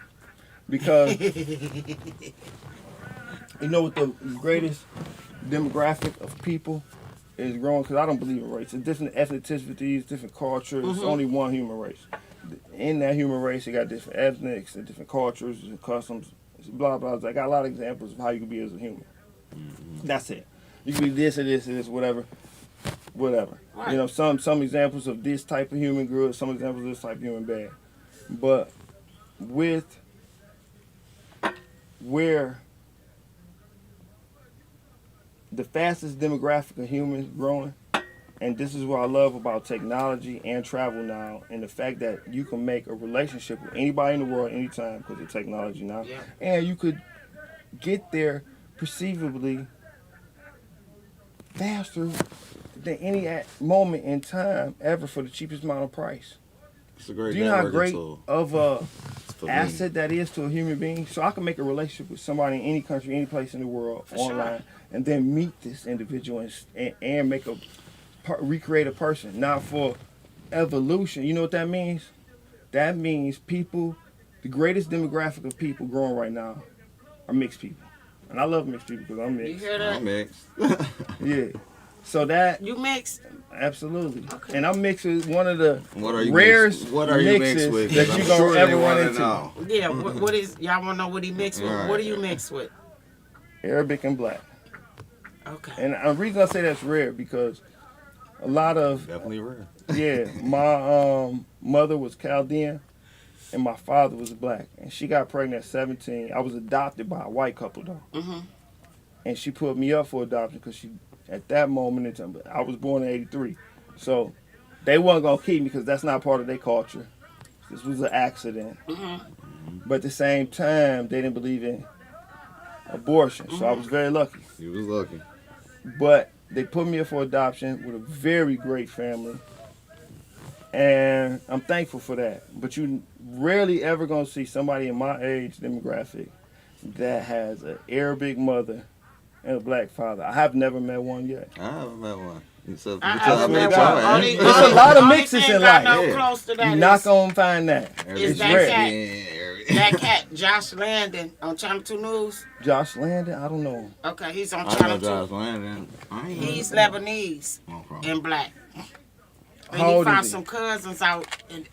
Because you know what the greatest demographic of people is growing? Because I don't believe in race. It's different ethnicities, different cultures. It's only one human race. In that human race, you got different ethnics and different cultures and customs, blah, blah, blah. I got a lot of examples of how you can be as a human. That's it. You can be this or this or this, whatever. Right. You know, some examples of this type of human good, some examples of this type of human bad. But with where the fastest demographic of humans growing, and this is what I love about technology and travel now, and the fact that you can make a relationship with anybody in the world anytime because of technology now, Yeah. and you could get there perceivably faster than any moment in time ever for the cheapest amount of price. It's a great Do you know how networking great tool. of a For me. asset that is to a human being? So I can make a relationship with somebody in any country, any place in the world, For online, sure. and then meet this individual and make recreate a person. Now for evolution, you know what that means? That means people, the greatest demographic of people growing right now are mixed people. And I love mixed people because I'm You mixed. hear that? I'm mixed. Yeah. So that, You mixed? absolutely. Okay. And I'm mixed with one of the What are you rarest mixed? What are you mixes mixed with? that 'Cause you I'm gonna sure ever they run wanna into. know. Yeah. What is, y'all want to know what he mixed with? Right. What are you mixed with? Arabic and black. Okay. And the reason I say that's rare because a lot of, Definitely rare. yeah, my mother was Chaldean and my father was black. And she got pregnant at 17. I was adopted by a white couple though. Mm-hmm. And she put me up for adoption because she, at that moment in time, I was born in 83. So they wasn't going to keep me because that's not part of their culture. This was an accident. But at the same time, they didn't believe in abortion. So I was very lucky. You was lucky. But they put me up for adoption with a very great family. And I'm thankful for that. But you rarely ever going to see somebody in my age demographic that has an Arabic mother and a black father. I have never met one yet. I haven't met one. So, I because haven't met met your one. ass. There's a lot of only mixes thing in I life. know Yeah. close to that You're not is going to find that. Every- It's that rare. cat. Yeah, that cat, Josh Landon, on Channel 2 News. Josh Landon, I don't know. Okay, he's on I know Channel 2. Josh Landon. I ain't He's know. Lebanese No problem. and black. And How he old found is he? some cousins out in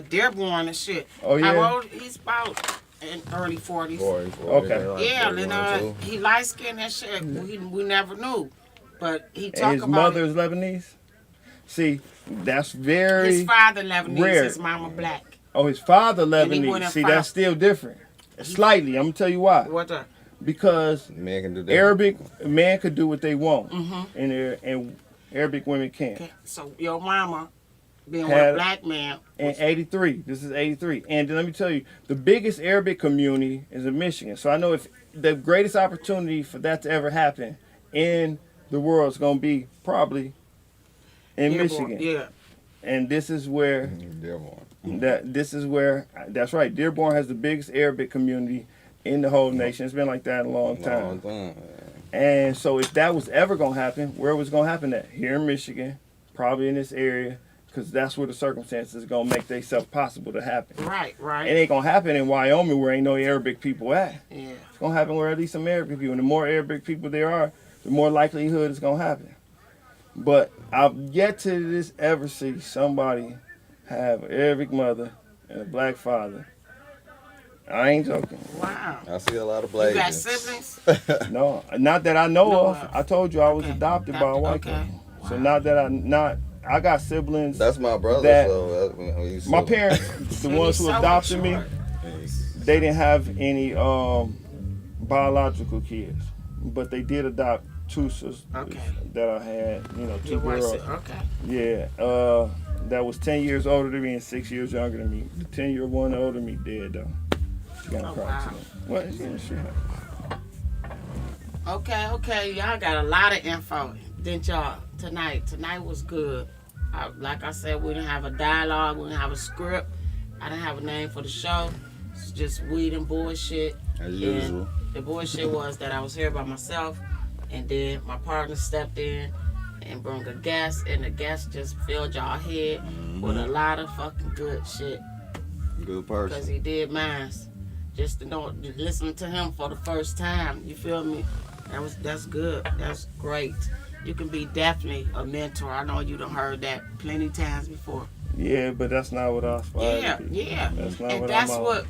Dearborn and shit. Oh, yeah? How old? He's about in early 40s. Okay. Yeah, and he light skinned and shit. We never knew. But he And talked his about mother it. is Lebanese? See, that's very... His father Lebanese, rare. his mama black. Oh, his father And he Lebanese. wouldn't See, find- that's still different. Slightly. I'm going to tell you why. What the? Because Man can do that. Arabic men could do what they want. Mm-hmm. And Arabic women can't. Okay. So your mama being with Had- a black man. In 83. This is 83. And then let me tell you, the biggest Arabic community is in Michigan. So I know if the greatest opportunity for that to ever happen in the world is going to be probably in Dearborn. Michigan. Yeah. And this is where Dearborn. that's right. Dearborn has the biggest Arabic community in the whole nation. It's been like that a long time. And so if that was ever going to happen, where was it going to happen at? Here in Michigan, probably in this area, because that's where the circumstances are going to make themselves possible to happen. Right, It right. ain't going to happen in Wyoming where ain't no Arabic people at. Yeah. It's going to happen where at least some Arabic people. And the more Arabic people there are, the more likelihood it's going to happen. But I've yet to this ever see somebody have an Arabic mother and a black father. I ain't joking. Wow. I see a lot of black. You got siblings? No, not that I know No, of. I told you I was okay. adopted by a white Okay. couple. So Wow. not that I got siblings. That's my brother. That- So that's My parents, the ones who adopted me, they didn't have any biological kids, but they did adopt two sisters Okay. that I had. You know, two Your wife girls. said, okay. Yeah, that was 10 years older than me and 6 years younger than me. The 10-year one older than me dead though. She got a Oh, car wow. accident. What? Yeah, she had. Okay. Y'all got a lot of info, didn't y'all? Tonight was good. Like I said, we didn't have a dialogue. We didn't have a script. I didn't have a name for the show. It's just weed and bullshit. As usual. The bullshit was that I was here by myself, and then my partner stepped in and brought a guest, and the guest just filled y'all head with a lot of fucking good shit. Good Because person. he did mine. Just to know, listening to him for the first time, you feel me? That's good. That's great. You can be definitely a mentor. I know you done heard that plenty times before. Yeah, but that's not what I aspire to be. Yeah. That's not And what that's I'm what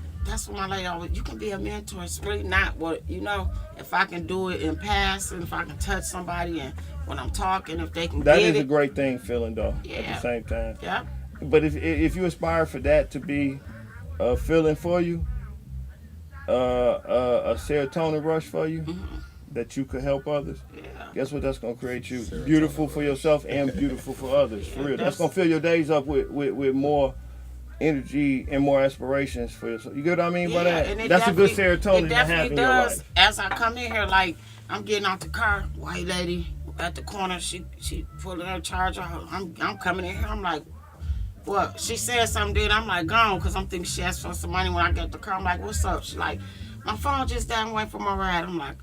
my lady always. You can be a mentor. It's really not what If I can do it in passing, if I can touch somebody, and when I'm talking, if they can That get is it. a great thing feeling though. At Yeah. the same time. Yeah. But if you aspire for that to be a feeling for you, a serotonin rush for you, that you could help others. Yeah. Guess what? That's gonna create you beautiful for yourself and beautiful for others. For real, that's gonna fill your days up with more energy and more aspirations for yourself. You get what I mean by that? And it That's a good definitely- serotonin it to have definitely in your does. life. As I come in here, like I'm getting out the car, white lady at the corner, she pulling her charger. I'm coming in here. I'm like, what? She said something, then I'm like, gone, because I'm thinking she asked for some money when I get the car. I'm like, what's up? She like, my phone just died and went for my ride. I'm like,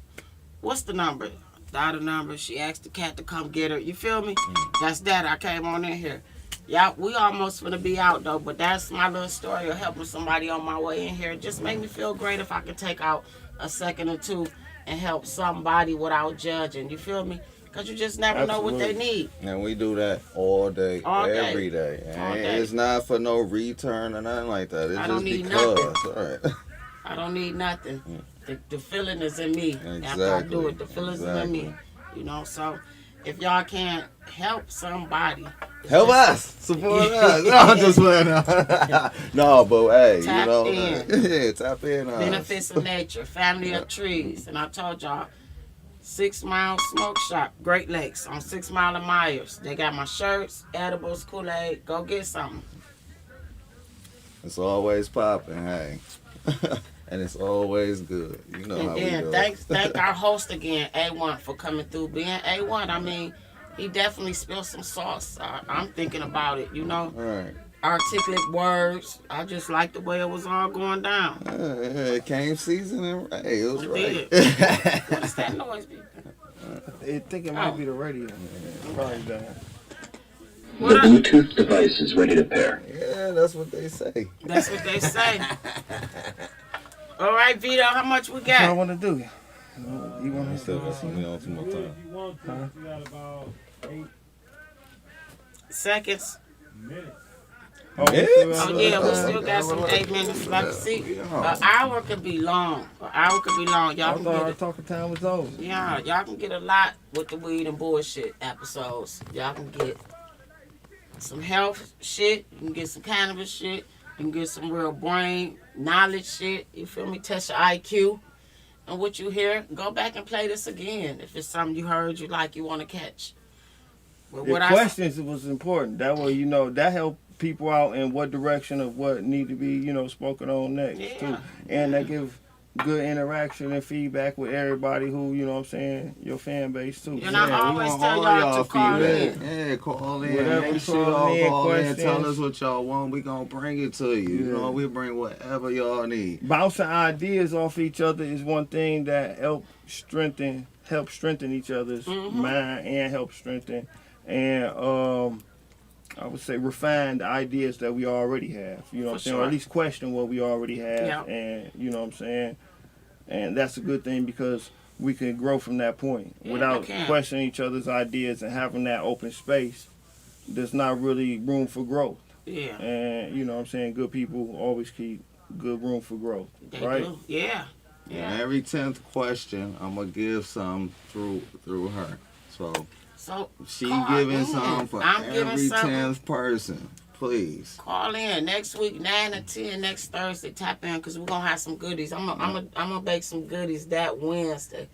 what's the number? Dial the number. She asked the cat to come get her. You feel me? That's that. I came on in here. Yeah, we almost gonna be out though, but that's my little story of helping somebody on my way in here. It just make me feel great if I can take out a second or two and help somebody without judging. You feel me? Because you just never know what they need. And we do that all day, All day. every day. All And day. it's not for no return or nothing like that. It's I just don't need because. nothing. All right. I don't need nothing. The feeling is in me. After I Exactly. do it, the feeling is in me. So if y'all can't help somebody, it's Help just- us, support us. No, I'm just playing. No, but hey, Tap in. yeah, tap in. Benefits of nature, family of trees. And I told y'all, 6 Mile Smoke Shop, Great Lakes on 6 Mile and Myers. They got my shirts, edibles, Kool-Aid. Go get something. It's always popping, hey, and it's always good. You know how And we then do. thank our host again, A1, for coming through. Being A1, I mean, he definitely spilled some sauce. I'm thinking about it, All right. Articulate words. I just like the way it was all going down. It came seasoning right. It was It right. What's that noise, people? I think it might be the radio. Probably that. The What up? Bluetooth device is ready to pair. Yeah, that's what they say. That's what they say. All right, Vito, how much we What I got? want to do? You want We to still do got some on some more time. If you want to, you got about 8 Seconds. minutes. Oh, yeah, we still got some 8 minutes left. See, an hour could be long. Y'all I can thought our get it. talking time was over. Yeah, y'all can get a lot with the weed and bullshit episodes. Y'all can get some health shit. You can get some cannabis shit. You can get some real brain knowledge shit. You feel me? Test your IQ. And what you hear, go back and play this again. If it's something you heard you like, you want to catch. But The what questions was important. That way, that helped people out in what direction of what need to be, spoken on next Yeah. too. And that give good interaction and feedback with everybody who, your fan base too. And I always want tell all y'all to call feedback. in. Yeah, call in. Whatever Make you sure call y'all in, call in. Tell questions. us what y'all want. We gonna bring it to you. You know, we bring whatever y'all need. Bouncing ideas off each other is one thing that help strengthen each other's mind and help strengthen and I would say refine the ideas that we already have. You know what I'm saying? Or at least question what we already have. Yeah. And you know what I'm saying? And that's a good thing because we can grow from that point. Yeah, Without we can. questioning each other's ideas and having that open space, there's not really room for growth. Yeah, And you know what I'm saying? Good people always keep good room for growth. they right? do. Yeah. And every 10th question, I'm gonna give some through her. So she call giving in. some for I'm giving every something. 10th person. Please. Call in next week, 9 to 10, next Thursday. Tap in because we're going to have some goodies. I'm gonna bake some goodies that Wednesday.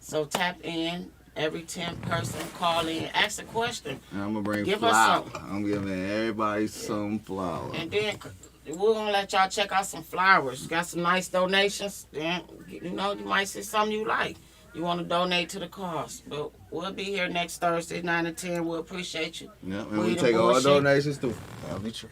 So tap in. Every 10th person, call in. Ask a question. And I'm gonna bring Give us flour. some. I'm giving everybody some flour. And then we're going to let y'all check out some flowers. Got some nice donations. Then, you might see something you like. You want to donate to the cause. But we'll be here next Thursday, 9 to 10. We'll appreciate you. Yeah, and Weed we and take all bullshit. donations through Family Tree.